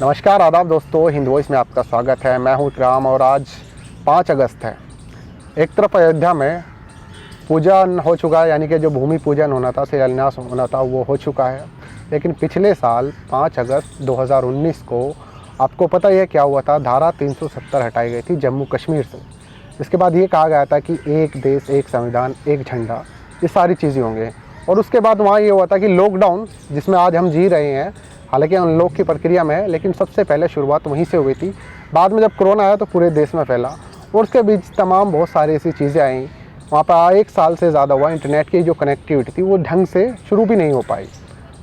नमस्कार आदाब दोस्तों, हिंद वॉइस में आपका स्वागत है। मैं हूं राम और आज 5 अगस्त है। एक तरफ अयोध्या में पूजन हो चुका है, यानी कि जो भूमि पूजन होना था, शिलान्यास होना था, वो हो चुका है। लेकिन पिछले साल 5 अगस्त 2019 को आपको पता ही है क्या हुआ था। धारा 370 हटाई गई थी जम्मू कश्मीर से। इसके बाद ये कहा गया था कि एक देश, एक संविधान, एक झंडा, ये सारी चीज़ें होंगे। और उसके बाद वहाँ ये हुआ था कि लॉकडाउन, जिसमें आज हम जी रहे हैं, हालांकि अनलॉक की प्रक्रिया में है, लेकिन सबसे पहले शुरुआत वहीं से हुई थी। बाद में जब कोरोना आया तो पूरे देश में फैला और उसके बीच तमाम बहुत सारी ऐसी चीज़ें आई। वहाँ पर 1 साल से ज़्यादा हुआ, इंटरनेट की जो कनेक्टिविटी थी वो ढंग से शुरू भी नहीं हो पाई।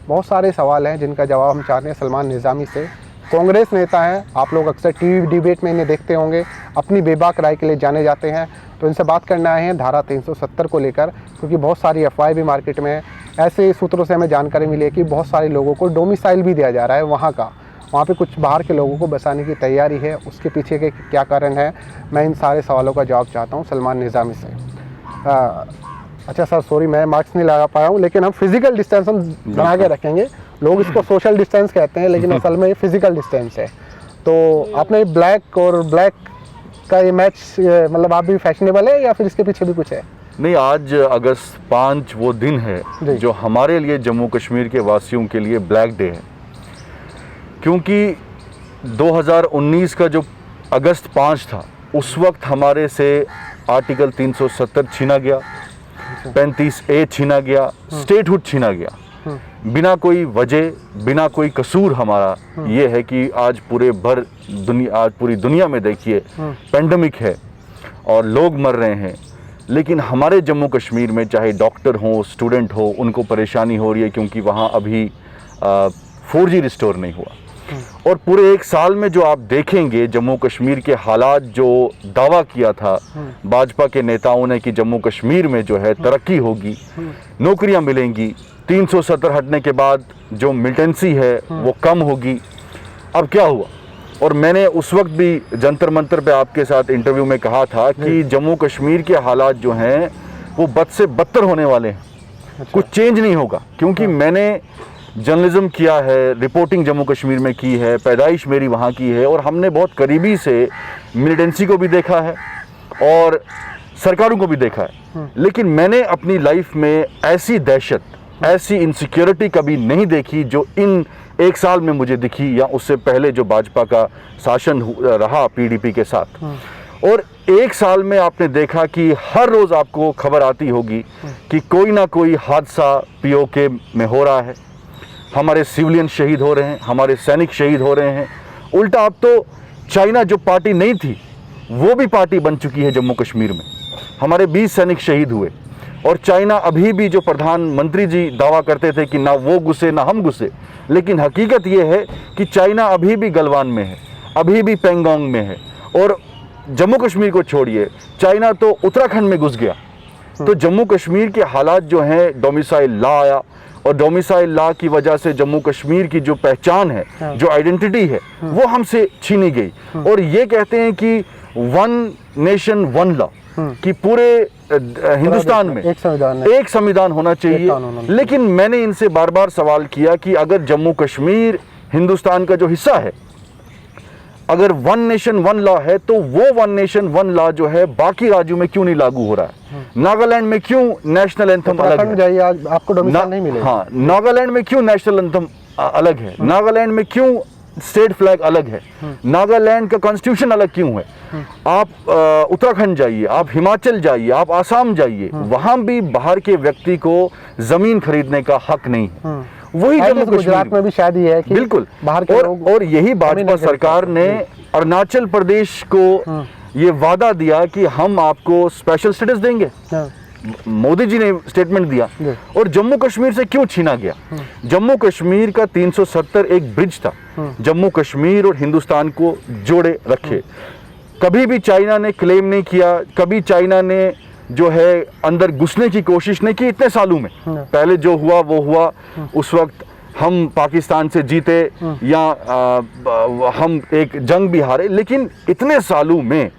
बहुत सारे सवाल हैं जिनका जवाब हम चाहते हैं सलमान निज़ामी से। कांग्रेस नेता हैं, आप लोग अक्सर टीवी डिबेट में इन्हें देखते होंगे, अपनी बेबाक राय के लिए जाने जाते हैं। तो इनसे बात करना आए हैं धारा 370 को लेकर, क्योंकि बहुत सारी अफवाहें भी मार्केट में ऐसे सूत्रों से हमें जानकारी मिली है कि बहुत सारे लोगों को डोमिसाइल भी दिया जा रहा है वहाँ पे कुछ बाहर के लोगों को बसाने की तैयारी है। उसके पीछे के क्या कारण है, मैं इन सारे सवालों का जवाब चाहता हूँ सलमान निज़ामी से। अच्छा सर, सॉरी मैं मास्क नहीं लगा पाया हूँ, लेकिन हम फिज़िकल डिस्टेंस हम बना के रखेंगे। लोग इसको सोशल डिस्टेंस कहते हैं, लेकिन असल में ये फिज़िकल डिस्टेंस है। तो आपने ब्लैक और ब्लैक का ये मैच, मतलब आप भी फैशनेबल है या फिर इसके पीछे भी कुछ है? नहीं, आज अगस्त 5 वो दिन है जो हमारे लिए, जम्मू कश्मीर के वासियों के लिए ब्लैक डे है। क्योंकि 2019 का जो अगस्त 5 था, उस वक्त हमारे से आर्टिकल 370 छीना गया, 35A छीना गया, स्टेटहुड छीना गया, बिना कोई वजह, बिना कोई कसूर। हमारा ये है कि आज पूरी दुनिया में देखिए पेंडेमिक है और लोग मर रहे हैं, लेकिन हमारे जम्मू कश्मीर में चाहे डॉक्टर हो, स्टूडेंट हो, उनको परेशानी हो रही है क्योंकि वहाँ अभी 4G रिस्टोर नहीं हुआ। और पूरे 1 साल में जो आप देखेंगे जम्मू कश्मीर के हालात, जो दावा किया था भाजपा के नेताओं ने कि जम्मू कश्मीर में जो है तरक्की होगी, नौकरियां मिलेंगी, 370 हटने के बाद जो मिलिटेंसी है वो कम होगी, अब क्या हुआ? और मैंने उस वक्त भी जंतर मंतर पे आपके साथ इंटरव्यू में कहा था कि जम्मू कश्मीर के हालात जो हैं वो बद से बदतर होने वाले हैं। अच्छा। कुछ चेंज नहीं होगा, क्योंकि मैंने जर्नलिज्म किया है, रिपोर्टिंग जम्मू कश्मीर में की है, पैदाइश मेरी वहाँ की है, और हमने बहुत करीबी से मिलिटेंसी को भी देखा है और सरकारों को भी देखा है। लेकिन मैंने अपनी लाइफ में ऐसी दहशत, ऐसी इनसिक्योरिटी कभी नहीं देखी जो इन 1 साल में मुझे दिखी, या उससे पहले जो भाजपा का शासन रहा PDP के साथ। और 1 साल में आपने देखा कि हर रोज़ आपको खबर आती होगी कि कोई ना कोई हादसा POK में हो रहा है, हमारे सिविलियन शहीद हो रहे हैं, हमारे सैनिक शहीद हो रहे हैं। उल्टा अब तो चाइना जो पार्टी नहीं थी वो भी पार्टी बन चुकी है जम्मू कश्मीर में। हमारे 20 सैनिक शहीद हुए, और चाइना अभी भी, जो प्रधानमंत्री जी दावा करते थे कि ना वो घुसे ना हम घुसे, लेकिन हकीकत ये है कि चाइना अभी भी गलवान में है, अभी भी पेंगोंग में है। और जम्मू कश्मीर को छोड़िए, चाइना तो उत्तराखंड में घुस गया। तो जम्मू कश्मीर के हालात जो हैं, डोमिसाइल लॉ आया, और डोमिसाइल लॉ की वजह से जम्मू कश्मीर की जो पहचान है, जो आइडेंटिटी है, वो हमसे छीनी गई। और ये कहते हैं कि 1 नेशन 1 लॉ, कि पूरे हिंदुस्तान में एक संविधान होना चाहिए। लेकिन मैंने इनसे बार बार सवाल किया कि अगर जम्मू कश्मीर हिंदुस्तान का जो हिस्सा है, अगर 1 नेशन 1 लॉ है, तो वो 1 नेशन 1 लॉ जो है बाकी राज्यों में क्यों नहीं लागू हो रहा है? नागालैंड में क्यों नेशनल एंथम अलग है? आपको डोमिसाइल नहीं मिलेगा। हाँ, नागालैंड में क्यों नेशनल एंथम अलग है? नागालैंड में क्यों स्टेट फ्लैग अलग है? नागालैंड का कॉन्स्टिट्यूशन अलग क्यों है? आप उत्तराखंड जाइए, आप हिमाचल जाइए, आप आसाम जाइए, वहां भी बाहर के व्यक्ति को जमीन खरीदने का हक नहीं है। वही जम्मू गुजरात में भी शायद ये है कि बिल्कुल बाहर के लोग, और यही भाजपा सरकार ने अरुणाचल प्रदेश को ये वादा दिया कि हम आपको स्पेशल स्टेटस देंगे। मोदी जी ने स्टेटमेंट दिया। और जम्मू कश्मीर से क्यों छीना गया? जम्मू कश्मीर का 370 एक ब्रिज था, जम्मू कश्मीर और हिंदुस्तान को जोड़े रखे। कभी भी चाइना ने क्लेम नहीं किया, कभी चाइना ने जो है अंदर घुसने की कोशिश नहीं की इतने सालों में। पहले जो हुआ वो हुआ, उस वक्त हम पाकिस्तान से जीते या हम एक जंग भी हारे, लेकिन इतने सालों में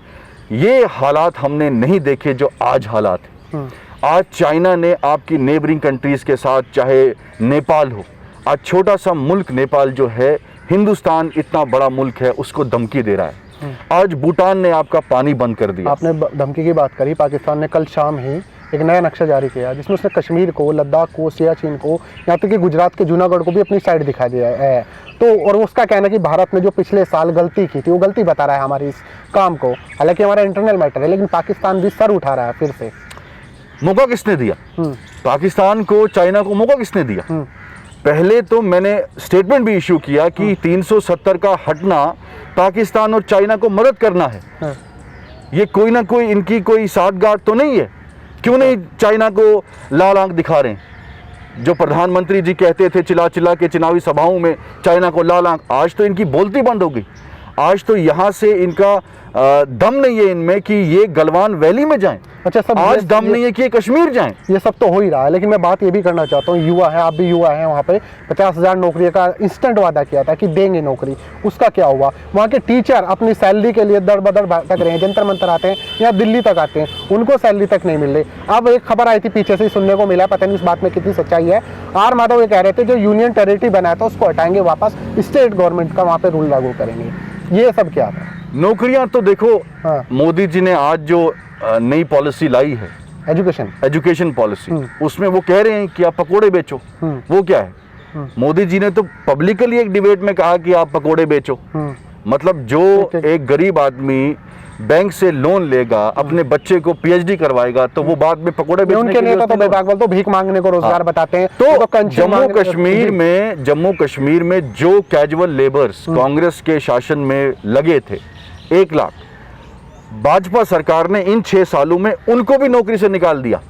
ये हालात हमने नहीं देखे जो आज हालात हैं। आज चाइना ने आपकी नेबरिंग कंट्रीज़ के साथ, चाहे नेपाल हो, आज छोटा सा मुल्क नेपाल जो है हिंदुस्तान इतना बड़ा मुल्क है उसको धमकी दे रहा है। आज भूटान ने आपका पानी बंद कर दिया। आपने धमकी की बात करी, पाकिस्तान ने कल शाम ही एक नया नक्शा जारी किया जिसमें उसने कश्मीर को, लद्दाख को, सियाचिन को, यहाँ तक कि गुजरात के जूनागढ़ को भी अपनी साइड दिखा दिया है। तो और उसका कहना है कि भारत ने जो पिछले साल गलती की थी वो गलती बता रहा है हमारी इस काम को। हालांकि हमारा इंटरनल मैटर है, लेकिन पाकिस्तान भी सर उठा रहा है फिर से। मौका किसने दिया? पाकिस्तान को, चाइना को मौका किसने दिया? पहले तो मैंने स्टेटमेंट भी इशू किया कि 370 का हटना पाकिस्तान और चाइना को मदद करना है। ये कोई ना कोई इनकी कोई साठगांठ तो नहीं है? क्यों नहीं चाइना को लाल आंख दिखा रहे हैं? जो प्रधानमंत्री जी कहते थे चिल्ला चिल्ला के चुनावी सभाओं में चाइना को लाल आंख, आज तो इनकी बोलती बंद हो गई। आज तो यहाँ से इनका दम नहीं है इनमें कि ये गलवान वैली में जाएं। अच्छा, सब आज दम नहीं है कि ये कश्मीर जाएं। ये सब तो हो ही रहा है, लेकिन मैं बात ये भी करना चाहता हूँ, युवा है, आप भी युवा हैं, वहाँ पे 50,000 नौकरी का इंस्टेंट वादा किया था कि देंगे नौकरी, उसका क्या हुआ? वहाँ के टीचर अपनी सैलरी के लिए दर बदर भटक रहे हैं, जंतर मंतर आते हैं या दिल्ली तक आते हैं, उनको सैलरी तक नहीं मिल रही। अब एक खबर आई थी पीछे से ही सुनने को मिला, पता नहीं इस बात में कितनी सच्चाई है, आर माधव ये कह रहे थे जो यूनियन टेरिटरी बनाया था उसको हटाएंगे, वापस स्टेट गवर्नमेंट का वहाँ पे रूल लागू करेंगे। ये सब क्या था? नौकरियां तो देखो, मोदी जी ने आज जो नई पॉलिसी लाई है, एजुकेशन पॉलिसी, उसमें वो कह रहे हैं कि आप पकोड़े बेचो। वो क्या है? मोदी जी ने तो पब्लिकली एक डिबेट में कहा कि आप पकोड़े बेचो। मतलब जो एक गरीब आदमी बैंक से लोन लेगा, अपने बच्चे को पीएचडी करवाएगा, तो वो बाद में पकोड़े बेचने उनके नेता तो बेबाक तो भीख मांगने को रोजगार बताते हैं। तो जम्मू कश्मीर में जो कैजुअल लेबर्स कांग्रेस के शासन में लगे थे 1 लाख, भाजपा सरकार ने इन 6 सालों में उनको भी नौकरी से निकाल दिया।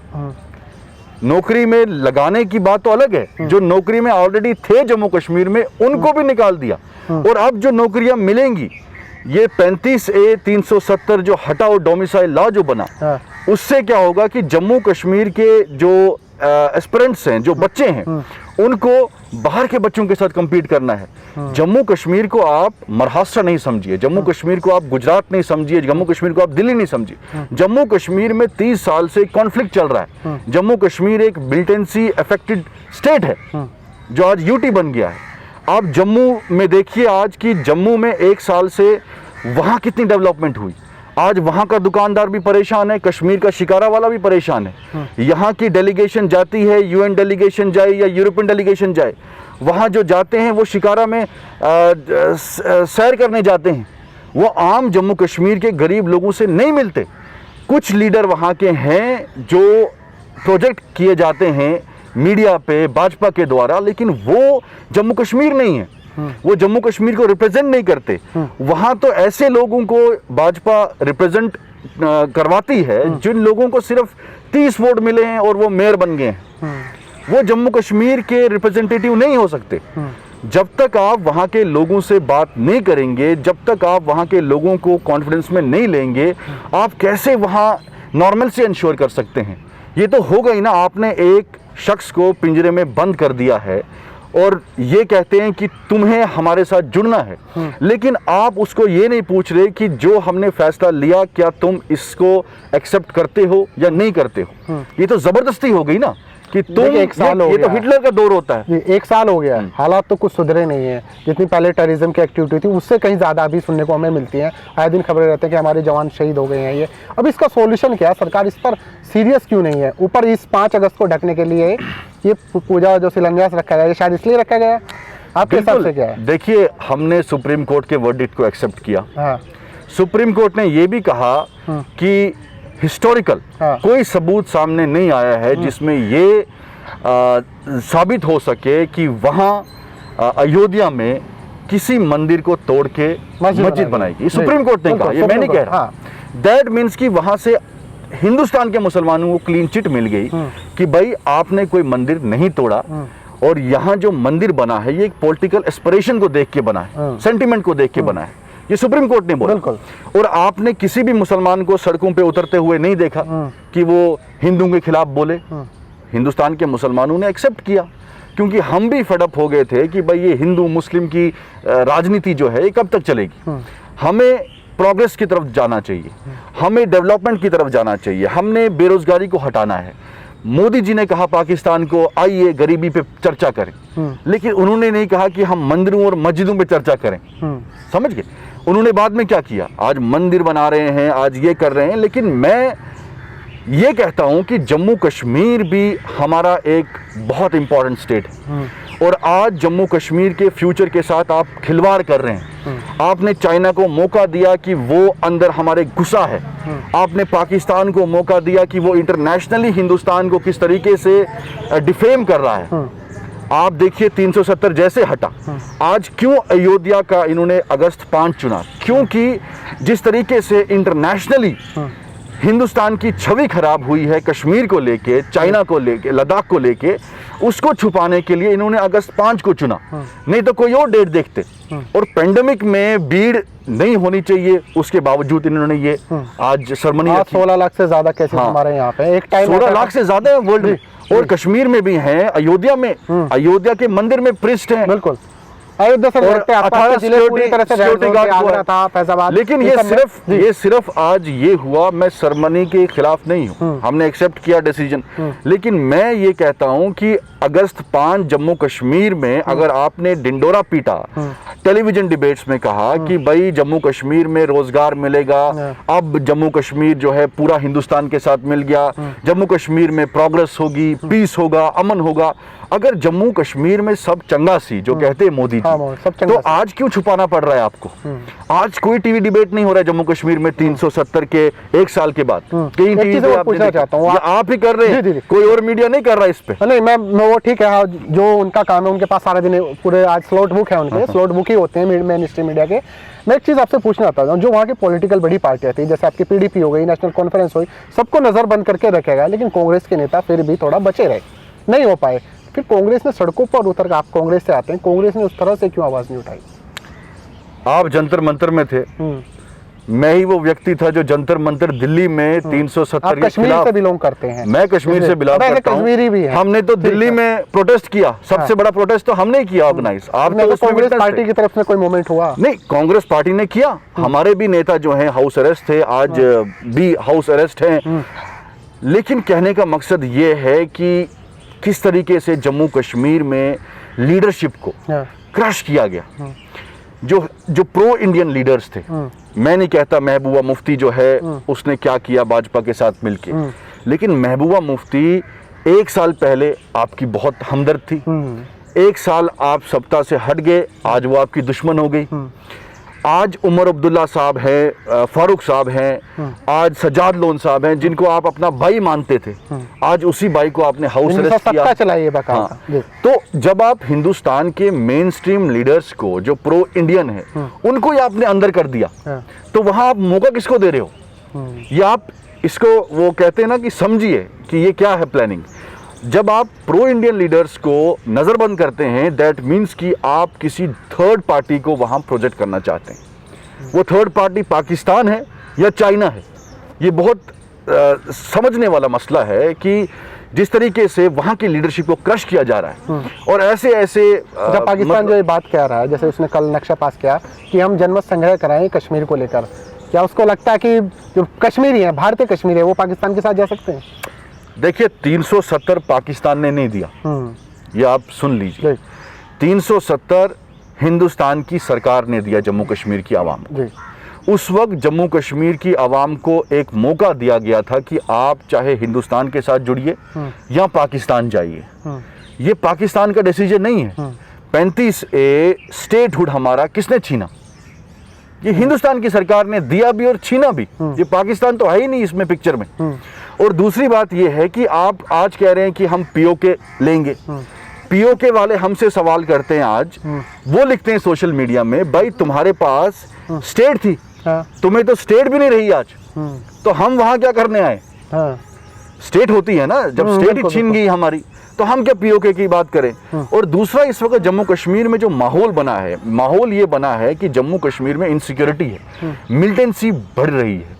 नौकरी में लगाने की बात तो अलग है, जो नौकरी में ऑलरेडी थे जम्मू कश्मीर में उनको भी निकाल दिया। और अब जो नौकरियां मिलेंगी, ये 35A 370 जो हटाओ डोमिसाइल लॉ जो बना, उससे क्या होगा कि जम्मू कश्मीर के जो एस्पिरेंट्स हैं, जो बच्चे हैं, उनको बाहर के बच्चों के साथ compete करना है। जम्मू कश्मीर को आप महाराष्ट्र नहीं समझिए, जम्मू कश्मीर को आप गुजरात नहीं समझिए, जम्मू कश्मीर को आप दिल्ली नहीं समझिए। जम्मू कश्मीर में 30 साल से कॉन्फ्लिक्ट चल रहा है। जम्मू कश्मीर एक मिलिटेंसी अफेक्टेड स्टेट है जो आज यूटी बन गया है। आप जम्मू में देखिए आज की जम्मू में 1 साल से वहाँ कितनी डेवलपमेंट हुई। आज वहाँ का दुकानदार भी परेशान है, कश्मीर का शिकारा वाला भी परेशान है। यहाँ की डेलीगेशन जाती है, यूएन डेलीगेशन जाए या यूरोपियन डेलीगेशन जाए, वहाँ जो जाते हैं वो शिकारा में सैर करने जाते हैं, वो आम जम्मू कश्मीर के गरीब लोगों से नहीं मिलते। कुछ लीडर वहाँ के हैं जो प्रोजेक्ट किए जाते हैं मीडिया पे भाजपा के द्वारा, लेकिन वो जम्मू कश्मीर नहीं है, वो जम्मू कश्मीर को रिप्रेजेंट नहीं करते। वहां तो ऐसे लोगों को भाजपा रिप्रेजेंट करवाती है जिन लोगों को सिर्फ 30 वोट मिले हैं और वो मेयर बन गए हैं। वो जम्मू कश्मीर के रिप्रेजेंटेटिव नहीं हो सकते। जब तक आप वहां के लोगों से बात नहीं करेंगे, जब तक आप वहां के लोगों को कॉन्फिडेंस में नहीं लेंगे, आप कैसे वहां नॉर्मल से इंश्योर कर सकते हैं? ये तो होगा ही ना। आपने एक शख्स को पिंजरे में बंद कर दिया है और ये कहते हैं कि तुम्हें हमारे साथ जुड़ना है, लेकिन आप उसको ये नहीं पूछ रहे कि जो हमने फैसला लिया क्या तुम इसको एक्सेप्ट करते हो या नहीं करते हो। ये तो जबरदस्ती हो गई ना कि तुम 1 साल हो ये तो हिटलर का दौर होता है। 1 साल हो गया, हालात तो कुछ सुधरे नहीं है। जितनी पहले टेररिज्म की एक्टिविटी थी उससे कहीं ज़्यादा अभी सुनने को हमें मिलती हैं। आए दिन खबरें रहते हैं कि हमारे जवान शहीद हो गए हैं। ये अब इसका सॉल्यूशन क्या है? सरकार इस पर सीरियस क्यों नहीं है? ऊपर इस 5 अगस्त को ढकने के लिए ये पूजा जो शिलान्यास रखा गया, शायद इसलिए रखा गया, आपके हिसाब से क्या है? देखिए, हमने सुप्रीम कोर्ट के वर्डिक्ट को एक्सेप्ट किया। सुप्रीम कोर्ट ने यह भी कहा कि हिस्टोरिकल कोई सबूत सामने नहीं आया है जिसमें ये साबित हो सके कि वहाँ अयोध्या में किसी मंदिर को तोड़ के मस्जिद बनाएगी। सुप्रीम कोर्ट ने कहा, ये मैं नहीं कह रहा। दैट मीन्स कि वहाँ से हिंदुस्तान के मुसलमानों को क्लीन चिट मिल गई कि भाई आपने कोई मंदिर नहीं तोड़ा, और यहाँ जो मंदिर बना है ये एक पॉलिटिकल एस्पिरेशन को देख के बना है, सेंटिमेंट को देख के बना है। ये सुप्रीम कोर्ट ने बोला। और आपने किसी भी मुसलमान को सड़कों पे उतरते हुए नहीं देखा कि वो हिंदुओं के खिलाफ बोले। हिंदुस्तान के मुसलमानों ने एक्सेप्ट किया, क्योंकि हम भी फेडअप हो गए थे कि भाई ये हिंदू मुस्लिम की राजनीति जो है ये कब तक चलेगी। हमें प्रोग्रेस की तरफ जाना चाहिए, हमें डेवलपमेंट की तरफ जाना चाहिए, हमने बेरोजगारी को हटाना है। मोदी जी ने कहा पाकिस्तान को आइए गरीबी पे चर्चा करें, लेकिन उन्होंने नहीं कहा कि हम मंदिरों और मस्जिदों पे चर्चा करें। समझ गए? उन्होंने बाद में क्या किया, आज मंदिर बना रहे हैं, आज ये कर रहे हैं। लेकिन मैं ये कहता हूं कि जम्मू कश्मीर भी हमारा एक बहुत इंपॉर्टेंट स्टेट है, और आज जम्मू कश्मीर के फ्यूचर के साथ आप खिलवाड़ कर रहे हैं। आपने चाइना को मौका दिया कि वो अंदर हमारे घुसा है, आपने पाकिस्तान को मौका दिया कि वो इंटरनेशनली हिंदुस्तान को किस तरीके से डिफेम कर रहा है। आप देखिए 370 जैसे हटा, आज क्यों अयोध्या का इन्होंने अगस्त 5 चुना? क्योंकि जिस तरीके से इंटरनेशनली हिंदुस्तान की छवि खराब हुई है कश्मीर को लेके, चाइना को लेके, लद्दाख को लेके, उसको छुपाने के लिए इन्होंने अगस्त 5 को चुना, नहीं तो कोई और डेट देखते। और पेंडेमिक में भीड़ नहीं होनी चाहिए, उसके बावजूद इन्होंने ये आज सेरेमनी 16 लाख से ज्यादा केसेस हमारे यहाँ पे, एक टाइम 16 लाख से ज्यादा है वर्ल्ड में, और कश्मीर में भी हैं, अयोध्या में, अयोध्या के मंदिर में प्रिस्ट हैं। बिल्कुल, अयोध्या से लगते हैं, आसपास के जिले पूरी तरह से सिक्योरिटी गार्ड आगरा था, फैजाबाद। लेकिन ये सिर्फ आज ये हुआ, मैं सेरेमनी के खिलाफ नहीं हूँ, हमने एक्सेप्ट किया डिसीजन, लेकिन मैं ये कहता हूँ कि अगस्त 5 जम्मू कश्मीर में अगर आपने डिंडोरा पीटा, टेलीविजन डिबेट्स में कहा कि भाई जम्मू कश्मीर में रोजगार मिलेगा, अब जम्मू कश्मीर जो है पूरा हिंदुस्तान के साथ मिल गया, जम्मू कश्मीर में प्रोग्रेस होगी, पीस होगा, अमन होगा, अगर जम्मू कश्मीर में सब चंगा सी जो कहते हैं मोदी जी, तो आज क्यों छुपाना पड़ रहा है आपको? आज कोई टीवी डिबेट नहीं हो रहा है जम्मू कश्मीर में 370 के एक साल के बाद। कई टीवी पे पूछना चाहता हूँ, आप ही कर रहे हैं, कोई और मीडिया नहीं कर रहा इस पे। नहीं, मैं वो ठीक है, जो उनका काम है, उनके पास सारा दिन पूरे आज स्लॉट बुक है, उनके स्लॉट बुक ही होते हैं मेन स्ट्रीम मीडिया के। मैं एक चीज़ आपसे पूछना चाहता हूँ, जो वहाँ की पॉलिटिकल बड़ी पार्टियाँ थी, जैसे आपकी पीडीपी हो गई, नेशनल कॉन्फ्रेंस हुई, सबको नज़र बंद करके रखेगा, लेकिन कांग्रेस के नेता फिर भी थोड़ा बचे रहे, नहीं हो पाए। फिर कांग्रेस ने सड़कों पर उतर, आप कांग्रेस से आते हैं, कांग्रेस ने उस तरह से क्यों आवाज़ नहीं उठाई? आप जंतर मंतर में थे, मैं ही वो व्यक्ति था जो जंतर मंतर दिल्ली में 370 के कश्मीर से बिलोंग करते हैं। मैं कश्मीर से बिलोंग करता हूं, कश्मीरी भी है। हमने तो दिल्ली में प्रोटेस्ट किया, सबसे बड़ा प्रोटेस्ट तो हमने किया ऑर्गेनाइज। आप तो कांग्रेस पार्टी की तरफ से कोई मूवमेंट हुआ? नहीं, कांग्रेस पार्टी ने किया, हमारे भी नेता जो हैं हाउस अरेस्ट थे, आज भी हाउस अरेस्ट हैं। लेकिन कहने का मकसद ये है कि किस तरीके से जम्मू कश्मीर में लीडरशिप को क्रश किया गया। जो प्रो इंडियन लीडर्स थे, मैं नहीं कहता महबूबा मुफ्ती जो है उसने क्या किया भाजपा के साथ मिलके, लेकिन महबूबा मुफ्ती 1 साल पहले आपकी बहुत हमदर्द थी, 1 साल आप सत्ता से हट गए, आज वो आपकी दुश्मन हो गई। आज उमर अब्दुल्ला साहब हैं, फारूक साहब हैं, आज सजाद लोन साहब हैं, जिनको आप अपना भाई मानते थे, आज उसी भाई को आपने हाउस अरेस्ट किया। तो जब आप हिंदुस्तान के मेन स्ट्रीम लीडर्स को, जो प्रो इंडियन है, उनको ही आपने अंदर कर दिया, तो वहां आप मौका किसको दे रहे हो? ये आप इसको वो कहते हैं ना कि समझिए कि ये क्या है प्लानिंग। जब आप प्रो इंडियन लीडर्स को नज़रबंद करते हैं, दैट मीन्स कि आप किसी थर्ड पार्टी को वहाँ प्रोजेक्ट करना चाहते हैं। वो थर्ड पार्टी पाकिस्तान है या चाइना है, ये बहुत समझने वाला मसला है कि जिस तरीके से वहाँ की लीडरशिप को क्रश किया जा रहा है। और ऐसे जब पाकिस्तान जो ये बात कह रहा है, जैसे उसने कल नक्शा पास किया कि हम जनमत संग्रह कराएं कश्मीर को लेकर, क्या उसको लगता है कि जो कश्मीरी है, भारतीय कश्मीरी है, वो पाकिस्तान के साथ जा सकते हैं? देखिए 370 पाकिस्तान ने नहीं दिया, ये आप सुन लीजिए। 370 हिंदुस्तान की सरकार ने दिया जम्मू कश्मीर की आवाम को। उस वक्त जम्मू कश्मीर की आवाम को एक मौका दिया गया था कि आप चाहे हिंदुस्तान के साथ जुड़िए या पाकिस्तान जाइए। ये पाकिस्तान का डिसीजन नहीं है। 35A स्टेटहुड हमारा किसने छीना? ये हिंदुस्तान की सरकार ने दिया भी और छीना भी। ये पाकिस्तान तो है ही नहीं इसमें पिक्चर में। और दूसरी बात ये है कि आप आज कह रहे हैं कि हम पीओके लेंगे। पीओके वाले हमसे सवाल करते हैं आज, वो लिखते हैं सोशल मीडिया में, भाई तुम्हारे पास स्टेट थी, तुम्हें तो स्टेट भी नहीं रही आज, तो हम वहां क्या करने आए? स्टेट होती है ना, जब स्टेट ही छीन गई हमारी, तो हम क्या पीओके की बात करें। और दूसरा, इस वक्त जम्मू कश्मीर में जो माहौल बना है, माहौल ये बना है कि जम्मू कश्मीर में इनसिक्योरिटी है, मिलिटेंसी बढ़ रही है,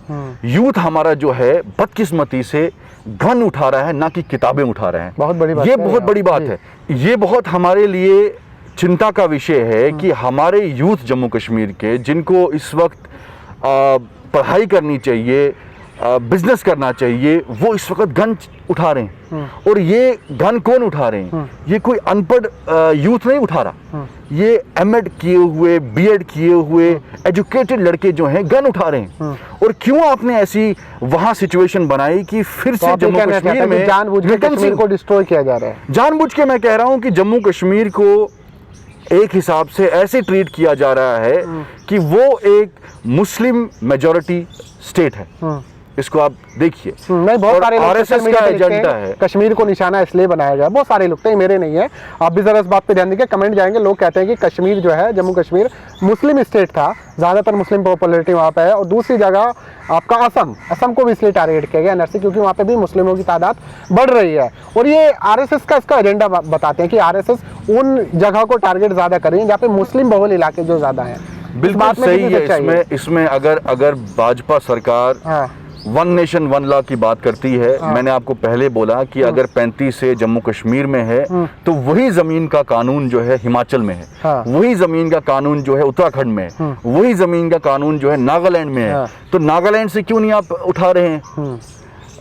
यूथ हमारा जो है बदकिस्मती से गन उठा रहा है, ना कि किताबें उठा रहे हैं। बहुत बड़ी बात, ये बहुत बड़ी बात है। ये बहुत हमारे लिए चिंता का विषय है कि हमारे यूथ जम्मू कश्मीर के, जिनको इस वक्त पढ़ाई करनी चाहिए, बिजनेस करना चाहिए, वो इस वक्त गन उठा रहे हैं। और ये गन कौन उठा रहे हैं? ये कोई अनपढ़ यूथ नहीं उठा रहा, ये एमएड किए हुए, बीएड किए हुए एजुकेटेड लड़के जो हैं गन उठा रहे हैं। और क्यों आपने ऐसी वहां सिचुएशन बनाई कि फिर से जम्मू कश्मीर में जानबूझ के कश्मीर को डिस्ट्रॉय किया जा रहा है? जानबूझ के मैं कह रहा हूं कि जम्मू कश्मीर को एक हिसाब से ऐसे ट्रीट किया जा रहा है कि वो एक मुस्लिम मेजॉरिटी स्टेट है। इसको आप देखिए। नहीं, बहुत सारे लोग आरएसएस का एजेंडा है। कश्मीर को निशाना इसलिए बनाया गया, बहुत सारे लोग थे, मेरे नहीं है। आप भी जरा इस बात पे ध्यान दीजिए, कमेंट जाएंगे, लोग कहते हैं कि कश्मीर जो है, जम्मू कश्मीर मुस्लिम स्टेट था, ज़्यादातर मुस्लिम पॉपुलरिटी वहाँ पे है। और दूसरी जगह आपका असम को भी इसलिए टारगेट किया गया एनआरसी, क्योंकि वहाँ पे भी मुस्लिमों की तादाद बढ़ रही है। और ये आरएसएस का इसका एजेंडा बताते हैं कि आरएसएस उन जगह को टारगेट ज़्यादा करेंगे जहाँ पे मुस्लिम बहुल इलाके जो ज़्यादा हैं। बिल्कुल सही है। इसमें अगर भाजपा सरकार वन नेशन वन लॉ की बात करती है, मैंने आपको पहले बोला कि अगर 35 से जम्मू कश्मीर में है तो वही जमीन का कानून जो है हिमाचल में है, वही जमीन का कानून जो है उत्तराखंड में है, वही जमीन का कानून जो है नागालैंड में है। तो नागालैंड से क्यों नहीं आप उठा रहे हैं?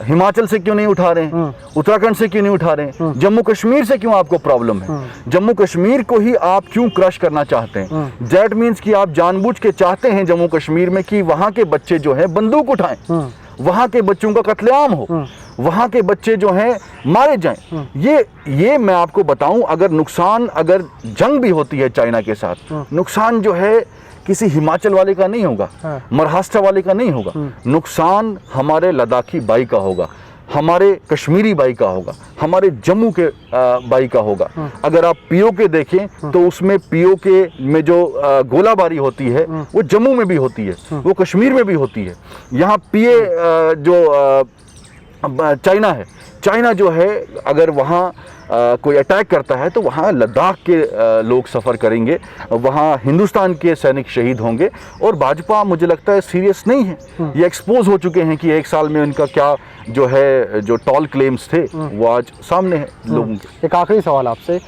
हिमाचल से क्यों नहीं उठा रहे हैं? उत्तराखंड से क्यों नहीं उठा रहे हैं? जम्मू कश्मीर से क्यों आपको प्रॉब्लम है? जम्मू कश्मीर को ही आप क्यों क्रश करना चाहते हैं? दैट मीन्स कि आप जानबूझ के चाहते हैं जम्मू कश्मीर में कि वहां के बच्चे जो है बंदूक उठाएं, वहां के बच्चों का कत्लेआम हो, वहां के बच्चे जो हैं मारे जाएं। ये मैं आपको बताऊं, अगर जंग भी होती है चाइना के साथ, नुकसान जो है किसी हिमाचल वाले का नहीं होगा, महाराष्ट्र वाले का नहीं होगा, नुकसान हमारे लद्दाखी भाई का होगा, हमारे कश्मीरी भाई का होगा, हमारे जम्मू के भाई का होगा। अगर आप पीओके देखें तो उसमें पीओके में जो गोलाबारी होती है वो जम्मू में भी होती है, वो कश्मीर में भी होती है। यहाँ पीए जो चाइना है, चाइना जो है अगर वहाँ कोई अटैक करता है तो वहाँ लद्दाख के लोग सफ़र करेंगे, वहाँ हिंदुस्तान के सैनिक शहीद होंगे। और भाजपा मुझे लगता है सीरियस नहीं है, ये एक्सपोज हो चुके हैं कि एक साल में उनका क्या जो है, जो टॉल क्लेम्स थे वो आज सामने है लोगों के। एक आखिरी सवाल आपसे,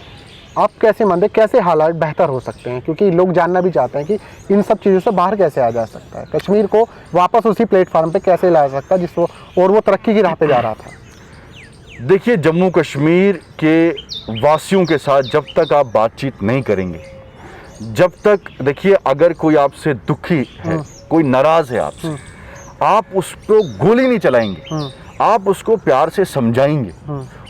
आप कैसे मानते, कैसे हालात बेहतर हो सकते हैं? क्योंकि लोग जानना भी चाहते हैं कि इन सब चीज़ों से बाहर कैसे आ जा सकता है, कश्मीर को वापस उसी प्लेटफॉर्म पे कैसे ला सकता है जिसको और वो तरक्की की राह पे जा रहा था। देखिए, जम्मू कश्मीर के वासियों के साथ जब तक आप बातचीत नहीं करेंगे, जब तक, देखिए अगर कोई आपसे दुखी है, कोई नाराज़ है आपसे, आप उसको गोली नहीं चलाएंगे, आप उसको प्यार से समझाएंगे,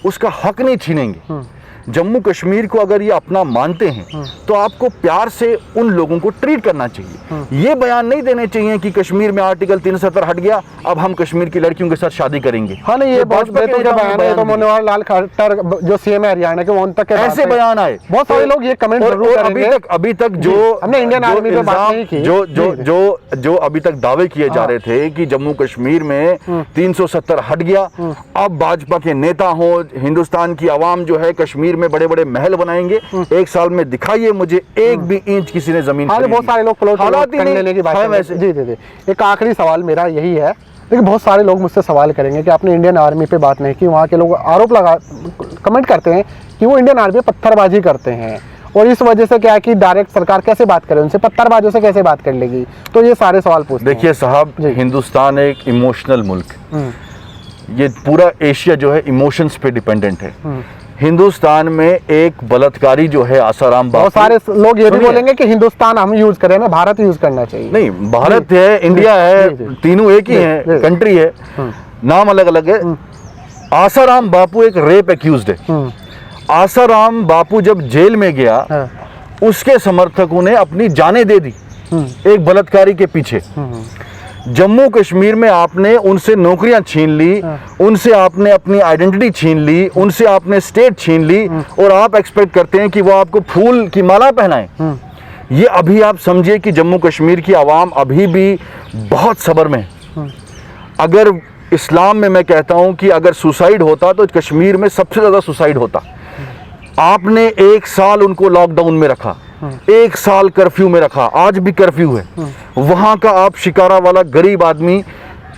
उसका हक नहीं छीनेंगे। जम्मू कश्मीर को अगर ये अपना मानते हैं तो आपको प्यार से उन लोगों को ट्रीट करना चाहिए। ये बयान नहीं देने चाहिए कि कश्मीर में आर्टिकल 370 हट गया, अब हम कश्मीर की लड़कियों के साथ शादी करेंगे। हाँ नहीं, ये बहुत बेतुका का बयान है। तो मनोहर लाल खट्टर जो सीएम है हरियाणा के, वो उन तक ऐसे बयान आए, बहुत सारे लोग ये कमेंट जरूर करेंगे। अभी तक जो हमने इंडियन आर्मी पे बात नहीं की, जो अभी तक दावे किए जा रहे थे कि जम्मू कश्मीर में 370 हट गया, अब भाजपा के नेता हो, हिंदुस्तान की आवाम जो है कश्मीर में बड़े बड़े महल बनाएंगे, एक साल में दिखाइए मुझे एक भी इंच किसी ने जमीन। बहुत सारे लोग प्लॉट लेने की बात है वैसे। जी। एक आखिरी सवाल मेरा यही है, लेकिन बहुत सारे लोग मुझसे सवाल करेंगे कि आपने इंडियन आर्मी पे बात नहीं की। वहाँ के लोग कमेंट करते हैं कि वो इंडियन आर्मी पे पत्थरबाजी करते हैं, और इस वजह से क्या है कि डायरेक्ट सरकार कैसे बात करे उनसे, पत्थरबाजों से कैसे बात कर लेगी। तो ये सारे सवाल पूछते हैं। देखिए साहब, हिंदुस्तान एक इमोशनल मुल्क, ये पूरा एशिया जो है इमोशंस पे डिपेंडेंट है। हिंदुस्तान में एक बलात्कारी जो है आसाराम बापू, बहुत सारे लोग ये भी बोलेंगे कि हिंदुस्तान हम यूज करें ना, भारत यूज करना चाहिए। नहीं, भारत है, इंडिया है, तीनों एक ही है, कंट्री है, नाम अलग अलग है। आसाराम बापू एक रेप एक्यूज्ड है। आसाराम बापू जब जेल में गया, उसके समर्थकों ने अपनी जानें दे दी एक बलात्कारी के पीछे। जम्मू कश्मीर में आपने उनसे नौकरियां छीन ली, उनसे आपने अपनी आइडेंटिटी छीन ली, उनसे आपने स्टेट छीन ली, और आप एक्सपेक्ट करते हैं कि वो आपको फूल की माला पहनाएं। ये अभी आप समझिए कि जम्मू कश्मीर की आवाम अभी भी बहुत सब्र में है। अगर इस्लाम में मैं कहता हूं कि अगर सुसाइड होता तो कश्मीर में सबसे ज़्यादा सुसाइड होता। आपने एक साल उनको लॉकडाउन में रखा, एक साल कर्फ्यू में रखा, आज भी कर्फ्यू है। वहाँ का आप शिकारा वाला गरीब आदमी,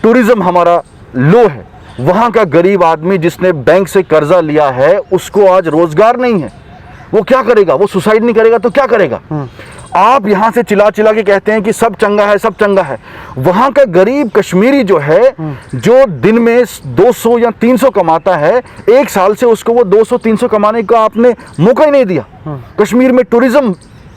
टूरिज्म हमारा लो है, वहाँ का गरीब आदमी जिसने बैंक से कर्जा लिया है, उसको आज रोजगार नहीं है, वो क्या करेगा? वो सुसाइड नहीं करेगा तो क्या करेगा? आप यहाँ से चिल्ला चिल्ला के कहते हैं कि सब चंगा है, सब चंगा है। वहाँ का गरीब कश्मीरी जो है, जो दिन में 200 या 300 कमाता है, एक साल से उसको वो 200-300 कमाने का आपने मौका ही नहीं दिया। कश्मीर में टूरिज्म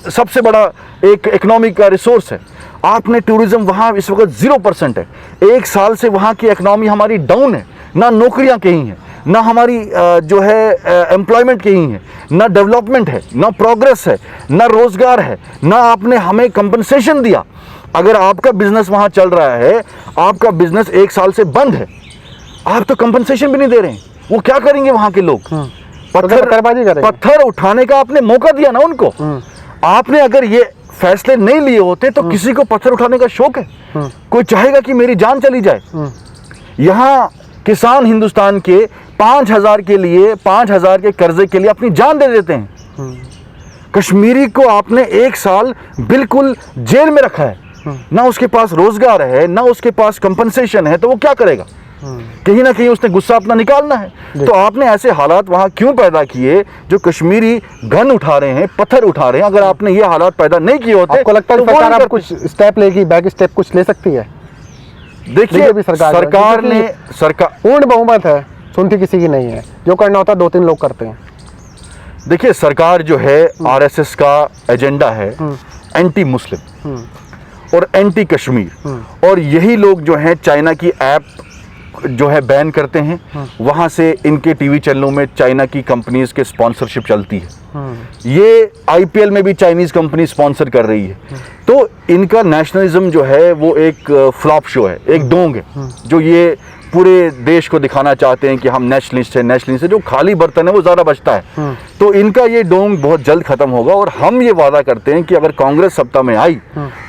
सबसे बड़ा एक इकोनॉमिक का रिसोर्स है, आपने टूरिज्म वहाँ इस वक्त 0% है। एक साल से वहाँ की इकोनॉमी हमारी डाउन है, ना नौकरियाँ कहीं हैं, ना हमारी जो है एम्प्लॉयमेंट कहीं है, ना डेवलपमेंट है, ना प्रोग्रेस है, ना रोजगार है, ना आपने हमें कंपनसेशन दिया। अगर आपका बिजनेस वहाँ चल रहा है, आपका बिजनेस एक साल से बंद है, आप तो कंपनसेशन भी नहीं दे रहे हैं। वो क्या करेंगे वहाँ के लोग? पत्थर उठाने का आपने मौका दिया ना उनको। आपने अगर ये फैसले नहीं लिए होते तो किसी को पत्थर उठाने का शौक है? कोई चाहेगा कि मेरी जान चली जाए? यहाँ किसान हिंदुस्तान के 5,000 के लिए, 5,000 के कर्जे के लिए अपनी जान दे देते हैं। कश्मीरी को आपने एक साल बिल्कुल जेल में रखा है, ना उसके पास रोजगार है, ना उसके पास कंपनसेशन है, तो वो क्या करेगा? कहीं ना कहीं उसने गुस्सा अपना निकालना है। तो आपने ऐसे हालात वहां क्यों पैदा किए जो कश्मीरी गन उठा रहे हैं, पत्थर उठा रहे हैं? अगर आपने ये हालात पैदा नहीं किए होते, आपको लगता है तो सरकार अब कुछ स्टेप लेगी, बैक स्टेप कुछ ले सकती है? देखिए, सरकार ने पूर्ण बहुमत है, सुनती किसी की नहीं है, जो करना होता है 2-3 लोग करते हैं। देखिए, सरकार जो है आरएसएस का एजेंडा है एंटी मुस्लिम और एंटी कश्मीर, और यही लोग जो हैं चाइना की ऐप जो है बैन करते हैं। वहां से इनके टीवी चैनलों में चाइना की कंपनीज के स्पॉन्सरशिप चलती है। ये आईपीएल में भी चाइनीज कंपनी स्पॉन्सर कर रही है। तो इनका नेशनलिज्म जो है वो एक फ्लॉप शो है, एक डोंग है, जो ये पूरे देश को दिखाना चाहते हैं कि हम नेशनलिस्ट है, नेशनलिस्ट है। जो खाली बर्तन है वो ज़्यादा बचता है। तो इनका ये डोंग बहुत जल्द ख़त्म होगा, और हम ये वादा करते हैं कि अगर कांग्रेस सत्ता में आई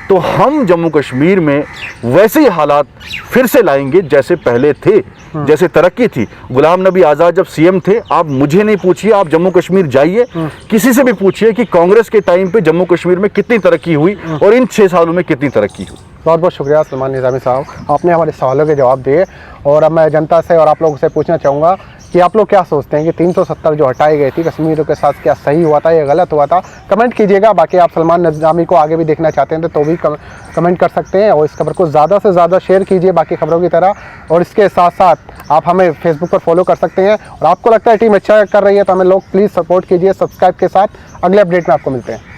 तो हम जम्मू कश्मीर में वैसे ही हालात फिर से लाएंगे जैसे पहले थे, जैसे तरक्की थी। गुलाम नबी आज़ाद जब सीएम थे, आप मुझे नहीं पूछिए, आप जम्मू कश्मीर जाइए, किसी से भी पूछिए कि कांग्रेस के टाइम पे जम्मू कश्मीर में कितनी तरक्की हुई और इन 6 सालों में कितनी तरक्की हुई। बहुत बहुत शुक्रिया सलमान निज़ामी साहब, आपने हमारे सवालों के जवाब दिए। और अब मैं जनता से और आप लोगों से पूछना चाहूँगा कि आप लोग क्या सोचते हैं कि 370 जो हटाई गई थी कश्मीरियों के साथ, क्या सही हुआ था या गलत हुआ था? कमेंट कीजिएगा। बाकी आप सलमान निज़ामी को आगे भी देखना चाहते हैं तो भी कमेंट कर सकते हैं, और इस खबर को ज़्यादा से ज़्यादा शेयर कीजिए बाकी खबरों की तरह। और इसके साथ साथ आप हमें फेसबुक पर फॉलो कर सकते हैं, और आपको लगता है टीम अच्छा कर रही है तो हमें लोग प्लीज़ सपोर्ट कीजिए सब्सक्राइब के साथ। अगले अपडेट में आपको मिलते हैं।